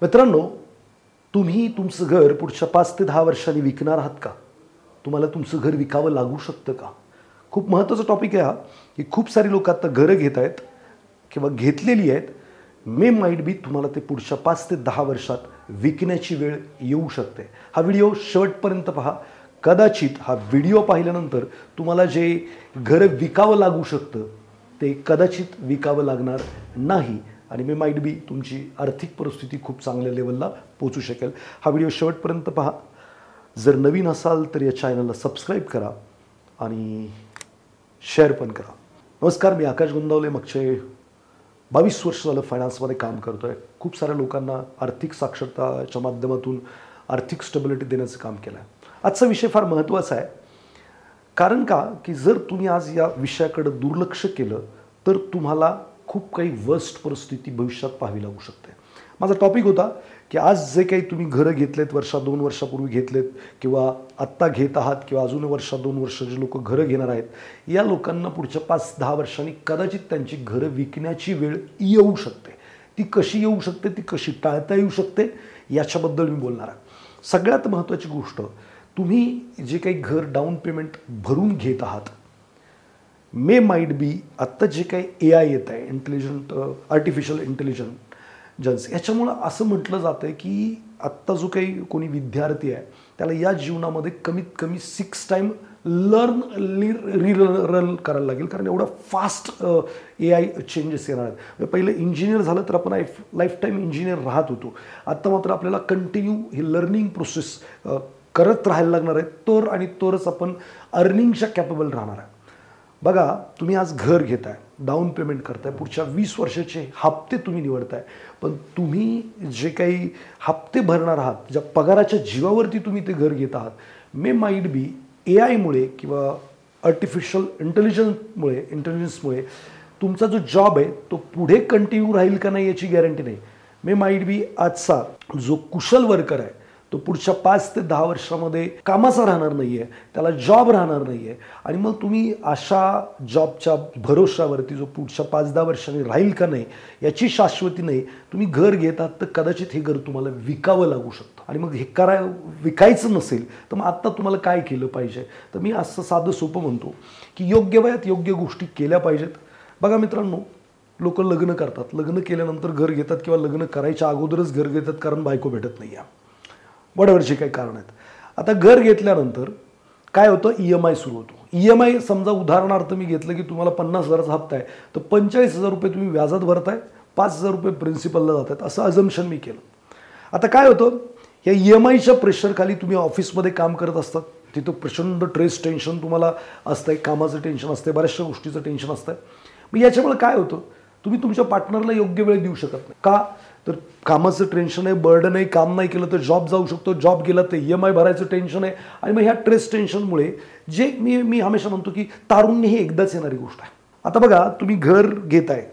मित्रांनो, तुम्ही तुमचं घर पुढच्या 5 ते 10 वर्षांनी विकणार आहात का? तुम्हाला तुमचं घर विकावं लागू शकतं का? खूप महत्त्वाचा टॉपिक आहे हा, की खूप सारी लोक आता घरं घेत आहेत किंवा घेतलेली आहेत. मे माईट बी तुम्हाला ते पुढच्या 5 ते 10 वर्षात विकण्याची वेळ येऊ शकते. हा व्हिडिओ शेवटपर्यंत पहा. कदाचित हा व्हिडिओ पाहिल्यानंतर तुम्हाला जे घरं विकावं लागू शकतं ते कदाचित विकावं लागणार नाही आणि मे माईट बी तुमची आर्थिक परिस्थिती खूप चांगल्या लेवलला पोहोचू शकेल. हा व्हिडिओ शेवटपर्यंत पहा. जर नवीन असाल तर या चॅनलला सबस्क्राईब करा आणि शेअर पण करा. नमस्कार, मी आकाश गोंदावले. मागचे 22 वर्ष झालं फायनान्समध्ये काम करतो आहे. खूप साऱ्या लोकांना आर्थिक साक्षरताच्या माध्यमातून आर्थिक स्टेबिलिटी देण्याचं काम केलं आहे. आजचा विषय फार महत्त्वाचा आहे. कारण का की जर तुम्ही आज या विषयाकडे दुर्लक्ष केलं तर तुम्हाला खूप काही वर्स्ट परिस्थिती भविष्यात पाहावी लागू शकते. माझा टॉपिक होता की आज जे काही तुम्ही घरं घेतलेत, 2 वर्षापूर्वी घेतलेत किंवा आत्ता घेत आहात किंवा अजून 2 वर्ष जे लोक घरं घेणार आहेत, या लोकांना पुढच्या 5-10 वर्षांनी कदाचित त्यांची घरं विकण्याची वेळ येऊ शकते. ती कशी येऊ शकते, ती कशी टाळता येऊ शकते, याच्याबद्दल मी बोलणार आहे. सगळ्यात महत्त्वाची गोष्ट, तुम्ही जे काही घर डाऊन पेमेंट भरून घेत आहात, मे माईट बी आत्ता जे काही AI येत आहे, आर्टिफिशियल इंटेलिजन्स, याच्यामुळं असं म्हटलं जातं आहे की आत्ता जो काही कोणी विद्यार्थी आहे त्याला या जीवनामध्ये कमीत कमी 6 टाईम रिलर्न करायला लागेल. कारण एवढा फास्ट AI चेंजेस येणार आहेत. पहिले इंजिनियर झालं तर आपण लाईफ टाईम इंजिनियर राहत होतो. आत्ता मात्र आपल्याला कंटिन्यू ही लर्निंग प्रोसेस करत राहायला लागणार आहे. तरच आपण अर्निंगच्या कॅपेबल राहणार आहे. बघा, तुम्ही आज घर घेताय, डाऊन पेमेंट करताय, पुढच्या 20 वर्षाचे हप्ते तुम्ही निवडताय, पण तुम्ही जे काही हप्ते भरणार आहात, ज्या पगाराच्या जीवावरती तुम्ही ते घर घेत आहात, मे माईट बी AIमुळे किंवा आर्टिफिशियल इंटेलिजन्समुळे तुमचा जो जॉब आहे तो पुढे कंटिन्यू राहील का नाही याची गॅरंटी नाही. मे माईट बी आजचा जो कुशल वर्कर आहे तो पुढच्या 5 ते 10 वर्षामध्ये कामाचा राहणार नाही आहे, त्याला जॉब राहणार नाही आहे. आणि मग तुम्ही अशा जॉबच्या भरोशावरती जो पुढच्या 5-10 वर्षांनी राहील का नाही याची शाश्वती नाही. तुम्ही घर घेतात तर कदाचित हे घर तुम्हाला विकावं लागू शकतं. आणि मग हे विकायचं नसेल तर मग आत्ता तुम्हाला काय केलं पाहिजे? तर मी असं साधं सोपं म्हणतो की योग्य वयात योग्य गोष्टी केल्या पाहिजेत. बघा मित्रांनो, लोक लग्न करतात, लग्न केल्यानंतर घर घेतात किंवा लग्न करायच्या अगोदरच घर घेतात कारण बायको भेटत नाही आहे, वडवरचे काही कारण आहेत. आता घर घेतल्यानंतर काय होतं, EMI सुरू होतो. EMI समजा उदाहरणार्थ मी घेतलं की तुम्हाला 50,000चा हप्ता आहे तर 45,000 रुपये तुम्ही व्याजात भरताय, 5,000 रुपये प्रिन्सिपलला जात आहेत, असं अझम्पशन मी केलं. आता काय होतं, या EMIच्या प्रेशरखाली तुम्ही ऑफिसमध्ये काम करत असतात, तिथं प्रचंड टेन्शन तुम्हाला असतंय, कामाचं टेन्शन असतंय, बऱ्याचशा गोष्टीचं टेन्शन असतंय. मग याच्यामुळे काय होतं, तुम्ही तुमच्या पार्टनरला योग्य वेळ देऊ शकत नाही. का? तर कामाचं टेन्शन आहे, बर्डन आहे, काम नाही केलं तर जॉब जाऊ शकतो, जॉब गेला तर EMI भरायचं टेन्शन आहे. आणि मग ह्या टेन्शनमुळे जे मी हमेशा म्हणतो की तारुण्य ही एकदाच येणारी गोष्ट आहे. आता बघा, तुम्ही घर घेताय,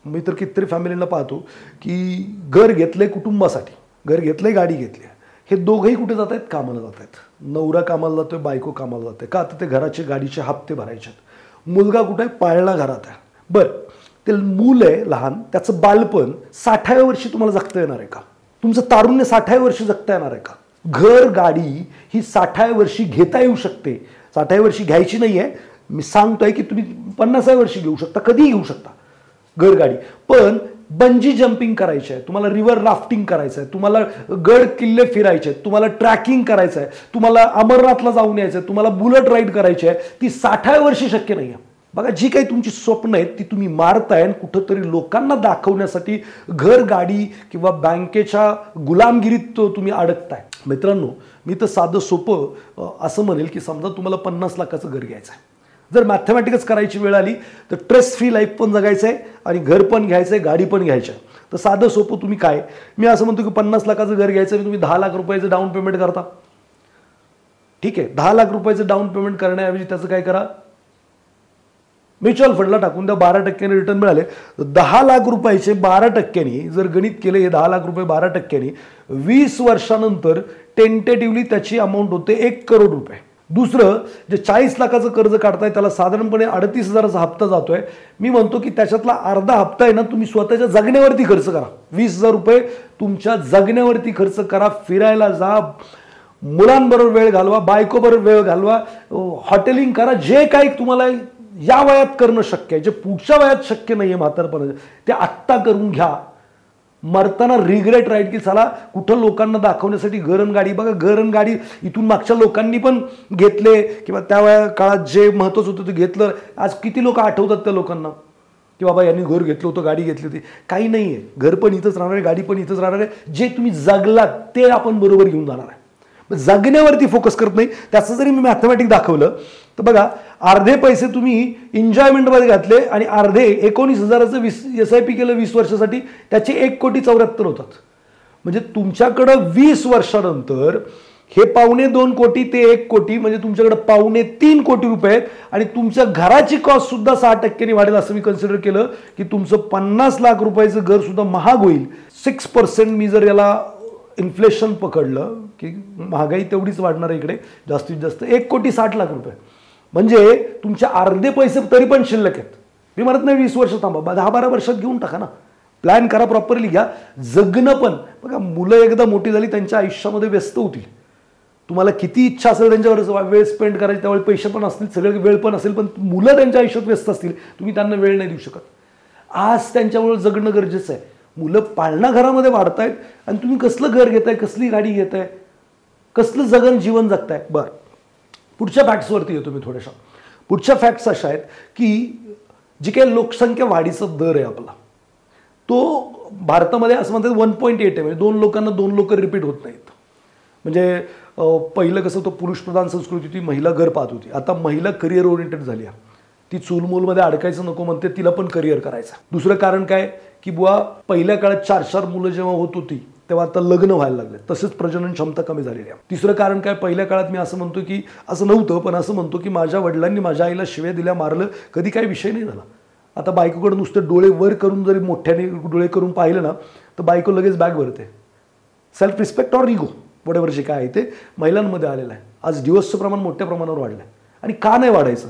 मी तर कितीतरी फॅमिलीला पाहतो की घर घेतलंय कुटुंबासाठी, घर घेतलंय, गाडी घेतली, हे दोघंही कुठे जात आहेत? कामाला जात आहेत. नवरा कामाला जातोय, बायको कामाला जाते. का? आता ते घराचे गाडीचे हप्ते भरायचे आहेत. मुलगा कुठे आहे? पाळणा घरात आहे. बरं, ते मूल आहे लहान, त्याचं बालपण 60व्या वर्षी तुम्हाला जगता येणार आहे का? तुमचं तारुण्य 60व्या वर्षी जगता येणार आहे का? घर गाडी ही 60व्या वर्षी घेता येऊ शकते. 60व्या वर्षी घ्यायची नाही आहे, मी सांगतोय की तुम्ही 50व्या वर्षी घेऊ शकता, कधीही घेऊ शकता घर गाडी. पण बंजी जम्पिंग करायची आहे, तुम्हाला रिव्हर राफ्टिंग करायचं आहे, तुम्हाला गड किल्ले फिरायचे आहेत, तुम्हाला ट्रॅकिंग करायचं आहे, तुम्हाला अमरनाथला जाऊन यायचं आहे, तुम्हाला बुलेट राईड करायची आहे, ती 60व्या वर्षी शक्य नाही आहे. बघा, जी काही तुमची स्वप्न आहेत ती तुम्ही मारताय आणि कुठंतरी लोकांना दाखवण्यासाठी घर गाडी किंवा बँकेच्या गुलामगिरीत तुम्ही अडकताय. मित्रांनो, मी तर साधं सोपं असं म्हणेल की समजा तुम्हाला 50 लाखाचं घर घ्यायचं आहे. जर मॅथमॅटिक्स करायची वेळ आली तर स्ट्रेस फ्री लाईफ पण जगायचं आहे आणि घर पण घ्यायचं आहे, गाडी पण घ्यायची आहे. तर साधं सोपं तुम्ही काय, मी असं म्हणतो की 50 लाखाचं घर घ्यायचं आणि तुम्ही 10 लाख रुपयाचं डाऊन पेमेंट करता. ठीक आहे, 10 लाख रुपयाचं डाऊन पेमेंट करण्याऐवजी त्याचं काय करा, म्युच्युअल फंडला टाकून द्या. 12% रिटर्न मिळाले. 10 लाख रुपयाचे 12% जर गणित केले, हे 10 लाख रुपये 12%, 20 वर्षानंतर टेंटेटिव्हली त्याची अमाऊंट होते 1 करोड रुपये. दुसरं, जे 40 लाखाचं कर्ज काढताय त्याला साधारणपणे 38,000चा हप्ता जातोय. मी म्हणतो की त्याच्यातला अर्धा हप्ता आहे ना, तुम्ही स्वतःच्या जगण्यावरती खर्च करा. 20,000 रुपये तुमच्या जगण्यावरती खर्च करा. फिरायला जा, मुलांबरोबर वेळ घालवा, बायकोबरोबर वेळ घालवा, हॉटेलिंग करा. जे काही तुम्हाला या वयात करणं शक्य आहे, जे पुढच्या वयात शक्य नाही आहे म्हातारपणाचं, ते आत्ता करून घ्या. मरताना रिग्रेट राहील की चला कुठं लोकांना दाखवण्यासाठी गरण गाडी. बघा, गरण गाडी इथून मागच्या लोकांनी पण घेतले किंवा त्या वया काळात जे महत्त्वाचं होतं ते घेतलं. आज किती लोक आठवतात त्या लोकांना की बाबा यांनी घर घेतलं होतं, गाडी घेतली होती. काही नाही आहे, घर पण इथंच राहणार आहे, गाडी पण इथंच राहणार आहे. जे तुम्ही जगलात ते आपण बरोबर घेऊन जाणार आहे. जगण्यावरती फोकस करत नाही. त्याचं जरी मी मॅथमॅटिक दाखवलं तर बघा, अर्धे पैसे तुम्ही एन्जॉयमेंटमध्ये घातले आणि अर्धे 19,000चं SIP केलं 20 वर्षासाठी, त्याचे 1,74,00,000 होतात. म्हणजे तुमच्याकडं 20 वर्षानंतर हे 2.25 कोटी ते 1 कोटी, म्हणजे तुमच्याकडे 2.25 कोटी रुपये आहेत. आणि तुमच्या घराची कॉस्ट सुद्धा 6% वाढेल असं मी कन्सिडर केलं की तुमचं 50 लाख रुपयाचं घर सुद्धा महाग होईल. 6% मी जर याला इन्फ्लेशन पकडलं की महागाई तेवढीच वाढणार आहे इकडे जास्तीत जास्त 1,60,00,000 रुपये. म्हणजे तुमचे अर्धे पैसे तरी पण शिल्लक आहेत. मी म्हणत नाही 20 वर्ष थांबा, 10-12 वर्षात घेऊन टाका ना. प्लॅन करा, प्रॉपरली घ्या. जगणं पण बघा, मुलं एकदा मोठी झाली त्यांच्या आयुष्यामध्ये व्यस्त होतील. तुम्हाला किती इच्छा असेल त्यांच्यावर वेळ स्पेंड करायची, त्यावेळी पैसे पण असतील, सगळे वेळ पण असेल, पण मुलं त्यांच्या आयुष्यात व्यस्त असतील, तुम्ही त्यांना वेळ नाही देऊ शकत. आज त्यांच्यामुळे जगणं गरजेचं आहे. मुलं पाळणा घरामध्ये वाढतायत आणि तुम्ही कसलं घर घेताय, कसली गाडी घेताय, कसलं जगन जीवन जगताय. बरं, पुढच्या फॅक्ट्सवरती येतो मी थोड्याशा. पुढच्या फॅक्ट्स अशा आहेत की जी काही लोकसंख्या वाढीचा दर आहे आपला, तो भारतामध्ये असं म्हणतात 1.8 आहे. म्हणजे 2 लोकांना 2 लोक रिपीट होत नाहीत. म्हणजे पहिलं कसं होतं, पुरुषप्रधान संस्कृती होती, महिला घर पाहत होती. आता महिला करिअर ओरिएंटेड झाली आहे. ती चूलमूलमध्ये अडकायचं नको म्हणते, तिला पण करिअर करायचं. दुसरं कारण काय की बुवा, पहिल्या काळात 4-4 मुलं जेव्हा होत होती तेव्हा आता लग्न व्हायला लागले, तसेच प्रजनन क्षमता कमी झालेली आहे. तिसरं कारण काय, पहिल्या काळात मी असं म्हणतो की असं नव्हतं, पण असं म्हणतो की माझ्या वडिलांनी माझ्या आईला शिव्या दिल्या, मारलं, कधी काही विषय नाही झाला. आता बायकोकडे नुसते डोळे वर करून जरी मोठ्याने डोळे करून पाहिलं ना तर बायको लगेच बॅग भरते. सेल्फ रिस्पेक्ट ऑर इगो वडेवर जे काय आहे ते महिलांमध्ये आलेलं आहे. आज डिवोर्सचं प्रमाण मोठ्या प्रमाणावर वाढलं आहे. आणि का नाही वाढायचं,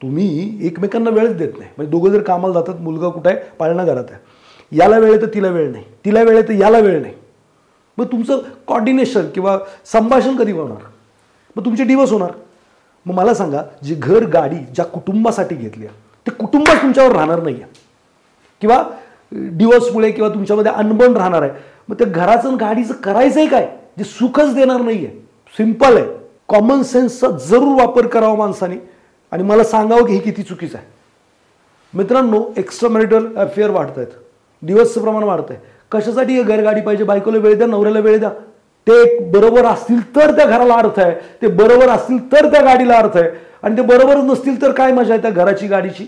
तुम्ही एकमेकांना वेळच देत नाही. म्हणजे दोघं जर कामाला जातात, मुलगा कुठं आहे, पाळणा घरात आहे, याला वेळ आहे तर तिला वेळ नाही, तिला वेळ आहे तर याला वेळ नाही. मग तुमचं कॉर्डिनेशन किंवा संभाषण कधी होणार, मग तुमचे डिवोर्स होणार. मग मला सांगा, जी घर गाडी ज्या कुटुंबासाठी घेतली आहे ते कुटुंबच तुमच्यावर राहणार नाही आहे किंवा डिवोर्समुळे किंवा तुमच्यामध्ये अनबन राहणार आहे, मग त्या घराचं गाडीचं करायचंय काय, जे सुखच देणार नाही आहे. सिम्पल आहे. कॉमन सेन्सचा जरूर वापर करावा माणसाने आणि मला सांगावं की हे किती चुकीचं आहे. मित्रांनो, एक्स्ट्रा मॅरिटल अफेअर वाढत आहेत, डिवोर्सचं प्रमाण वाढत आहे. कशासाठी हे घर गाडी पाहिजे, बायकोला वेळ द्या, नवऱ्याला वेळ द्या. ते बरोबर असतील तर त्या घराला अर्थ आहे, ते बरोबर असतील तर त्या गाडीला अर्थ आहे, आणि ते बरोबरच नसतील तर काय मजा आहे त्या घराची गाडीची.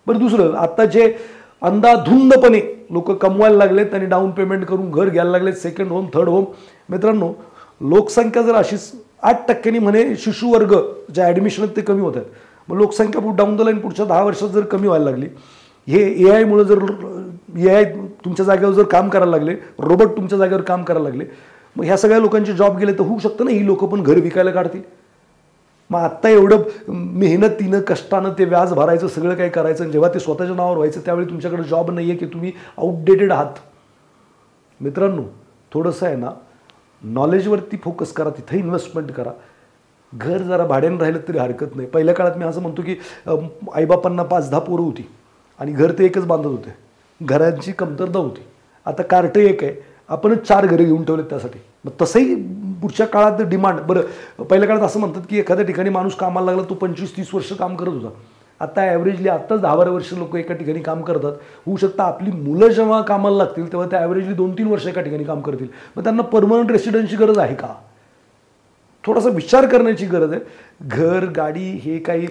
बरं, दुसरं, आता जे अंधाधुंदपणे लोक कमवायला लागलेत आणि डाऊन पेमेंट करून घर घ्यायला लागलेत, सेकंड होम, थर्ड होम. मित्रांनो, लोकसंख्या जर अशीच 8% म्हणे शिशुवर्ग जे ॲडमिशन आहेत ते कमी होत आहेत, मग लोकसंख्या डाऊन द लाईन पुढच्या 10 वर्षात जर कमी व्हायला लागली, हे AI जर AI तुमच्या जागेवर जर काम करायला लागले, रोबोट तुमच्या जागेवर काम करायला लागले, मग ह्या सगळ्या लोकांचे जॉब गेले तर होऊ शकतं ना, ही लोक पण घर विकायला काढतील. मग आत्ता एवढं मेहनतीनं कष्टानं ते व्याज भरायचं, सगळं काही करायचं, जेव्हा ते स्वतःच्या नावावर व्हायचं त्यावेळी तुमच्याकडे जॉब नाही आहे की तुम्ही आउटडेटेड आहात. मित्रांनो, थोडंसं आहे ना, नॉलेजवरती फोकस करा, तिथे इन्व्हेस्टमेंट करा. घर जरा भाड्यानं राहिलं तरी हरकत नाही. पहिल्या काळात मी असं म्हणतो की आईबापांना 5-10 पोरं होती आणि घर ते एकच बांधत होते, घरांची कमतरता होती. आता कार्ट एक आहे, आपणच 4 घरे घेऊन ठेवलेत त्यासाठी. मग तसंही पुढच्या काळात डिमांड. बरं, पहिल्या काळात असं म्हणतात की एखाद्या ठिकाणी माणूस कामाला लागला तो 25-30 वर्ष काम करत होता. आता ॲव्हरेजली आत्ताच 10-12 वर्ष लोक एका ठिकाणी काम करतात. होऊ शकतं आपली मुलं जेव्हा कामाला लागतील तेव्हा त्या ॲव्हरेजली 2-3 वर्ष एका ठिकाणी काम करतील. मग त्यांना परमनंट रेसिडेन्सची गरज आहे का, थोडासा विचार करण्याची गरज आहे. घर गाडी हे काही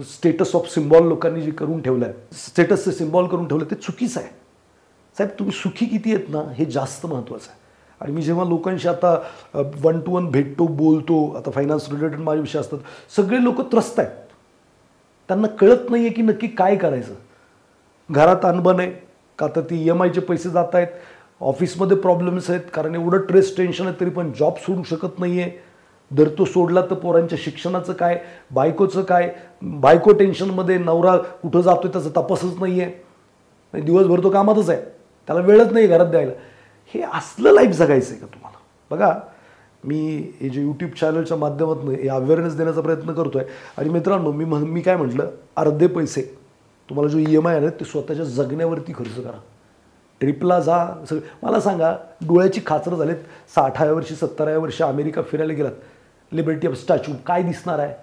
स्टेटस ऑफ सिम्बॉल लोकांनी जे करून ठेवलं आहे, स्टेटसचं सिम्बॉल करून ठेवलं, ते चुकीचं आहे. साहेब, तुम्ही सुखी किती आहेत ना, हे जास्त महत्त्वाचं आहे. आणि मी जेव्हा लोकांशी आता 1 to 1 भेटतो, बोलतो, आता फायनान्स रिलेटेड माझे विषय असतात, सगळे लोक त्रस्त आहेत. त्यांना कळत नाही आहे की नक्की काय करायचं. घरात अनबन आहे का, तर ती EMIचे पैसे जात आहेत, ऑफिसमध्ये प्रॉब्लेम्स आहेत कारण एवढं टेन्शन आहे तरी पण जॉब सोडू शकत नाही आहे, जर तो सोडला तर पोरांच्या शिक्षणाचं काय, बायकोचं काय, बायको टेन्शनमध्ये, नवरा कुठं जातोय त्याचा तपासच नाही आहे, दिवसभर तो कामातच आहे, त्याला वेळच नाही घरात द्यायला. हे असलं लाईफ जगायचं आहे का तुम्हाला? बघा, मी हे जे यूट्यूब चॅनलच्या माध्यमातून हे अवेअरनेस देण्याचा प्रयत्न करतो आहे. आणि मित्रांनो, मी काय म्हटलं, अर्धे पैसे तुम्हाला जो EMI आहे ना ते स्वतःच्या जगण्यावरती खर्च करा. ट्रिपला जा. मला सांगा, डोळ्याची खाचरं झालेत, 60व्या वर्षी 70व्या वर्षी अमेरिका फिरायला गेलात, लिबर्टी ऑफ स्टॅच्यू काय दिसणार आहे?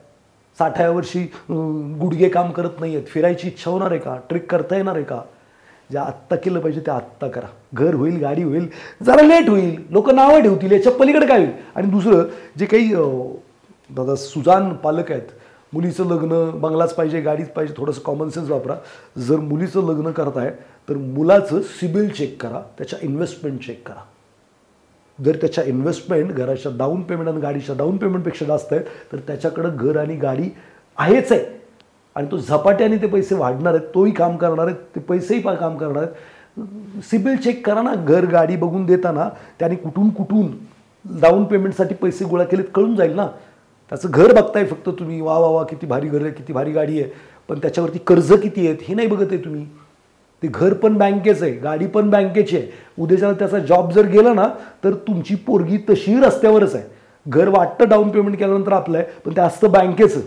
60व्या वर्षी गुडघे काम करत नाही आहेत, फिरायची इच्छा होणार आहे का? ट्रिक करता येणार आहे का? जे आत्ता केलं पाहिजे ते आत्ता करा. घर होईल, गाडी होईल, जरा लेट होईल, लोक नावं ठेवतील, याच्या पलीकडे काय होईल? आणि दुसरं, जे काही दादा सुजान पालक आहेत, मुलीचं लग्न बंगलाच पाहिजे, गाडीच पाहिजे, थोडंसं कॉमन सेन्स वापरा. जर मुलीचं लग्न करताय तर मुलाचं सिबिल चेक करा, त्याच्या इन्व्हेस्टमेंट चेक करा. जर त्याच्या इन्व्हेस्टमेंट घराच्या डाऊन पेमेंट आणि गाडीच्या डाऊन पेमेंटपेक्षा जास्त आहे तर त्याच्याकडं घर आणि गाडी आहेच आहे, आणि तो झपाट्याने ते पैसे वाढणार आहेत, तोही काम करणार आहेत, ते पैसेही काम करणार आहेत. सिबिल चेक करा ना. घर गाडी बघून देताना त्याने कुठून डाऊन पेमेंटसाठी पैसे गोळा केलेत कळून जाईल ना. त्याचं घर बघताय फक्त तुम्ही, वा वा वा किती भारी घर आहे, किती भारी गाडी आहे, पण त्याच्यावरती कर्ज किती आहेत हे नाही बघत आहे तुम्ही. ते घर पण बँकेचं आहे, गाडी पण बँकेची आहे. उद्याच्याला त्याचा जॉब जर गेला ना तर तुमची पोरगी तशी रस्त्यावरच आहे. घर वाटतं डाऊन पेमेंट केल्यानंतर आपलं आहे, पण ते असतं बँकेचं.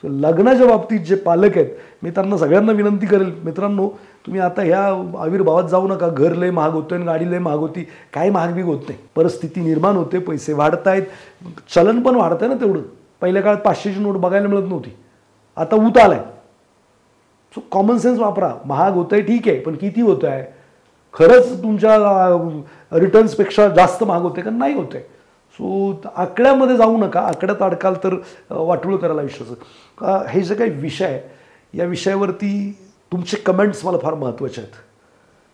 सो लग्नाच्या बाबतीत जे पालक आहेत, मी त्यांना सगळ्यांना विनंती करेल, मित्रांनो तुम्ही आता ह्या आविर्भावात जाऊ नका. घर लय महाग होतोय आणि गाडी लय महाग होती, काही महाग बी होत नाही. परिस्थिती निर्माण होते, पैसे वाढत आहेत, चलन पण वाढतंय ना तेवढं. पहिल्या काळात 500ची नोट बघायला मिळत नव्हती, आता ऊत आलाय. सो कॉमन सेन्स वापरा. महाग होतंय ठीक आहे, पण किती होत आहे? खरंच तुमच्या रिटर्न्सपेक्षा जास्त महाग होते का? नाही होते. सो आकड्यामध्ये जाऊ नका. आकड्यात अडकाल तर वाटोळं करायला आयुष्याचं. हे जे काही विषय आहे, या विषयावरती तुमचे कमेंट्स मला फार महत्त्वाचे आहेत,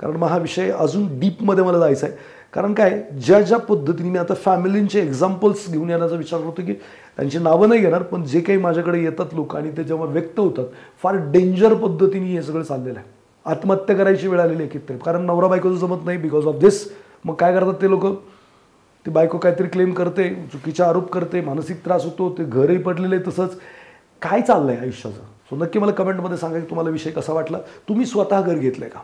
कारण मग हा विषय अजून डीपमध्ये मला जायचा आहे. कारण काय, ज्या पद्धतीने मी आता फॅमिलींचे एक्झाम्पल्स घेऊन येण्याचा विचार करतो, की त्यांची नावं नाही घेणार, पण जे काही माझ्याकडे येतात लोक आणि ते जेव्हा व्यक्त होतात, फार डेंजर पद्धतीने हे सगळं चाललेलं आहे. आत्महत्या करायची वेळ आलेली आहे किती, कारण नवरा बायकोचं जमत नाही बिकॉज ऑफ दिस. मग काय करतात ते लोक, ती बायको काहीतरी क्लेम करते, चुकीचे आरोप करते, मानसिक त्रास होतो, ते घरही पडलेले तसंच. काय चाललं आहे आयुष्याचं? सो नक्की मला कमेंटमध्ये सांगा की तुम्हाला विषय कसा वाटला. तुम्ही स्वतः घर घेतलं आहे का?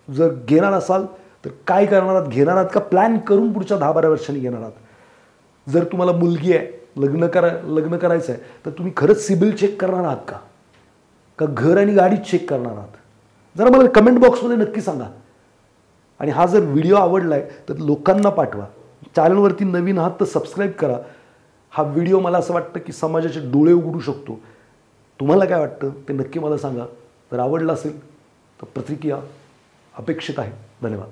जर घेणार असाल तर काय करणार आहात? घेणार आहात का प्लॅन करून पुढच्या 10-12 वर्षांनी घेणार आहात? जर तुम्हाला मुलगी आहे, लग्न करायचं आहे, तर तुम्ही खरंच सिबिल चेक करणार आहात का घर आणि गाडी चेक करणार आहात? जरा मला कमेंट बॉक्समध्ये नक्की सांगा. आणि हा जर व्हिडिओ आवडला आहे तर लोकांना पाठवा. चॅनलवरती नवीन आहात तर सबस्क्राईब करा. हा व्हिडिओ मला असं वाटतं की समाजाचे डोळे उघडू शकतो. तुम्हाला काय वाटतं ते नक्की मला सांगा. जर आवडलं असेल तर प्रतिक्रिया अपेक्षित आहे. धन्यवाद.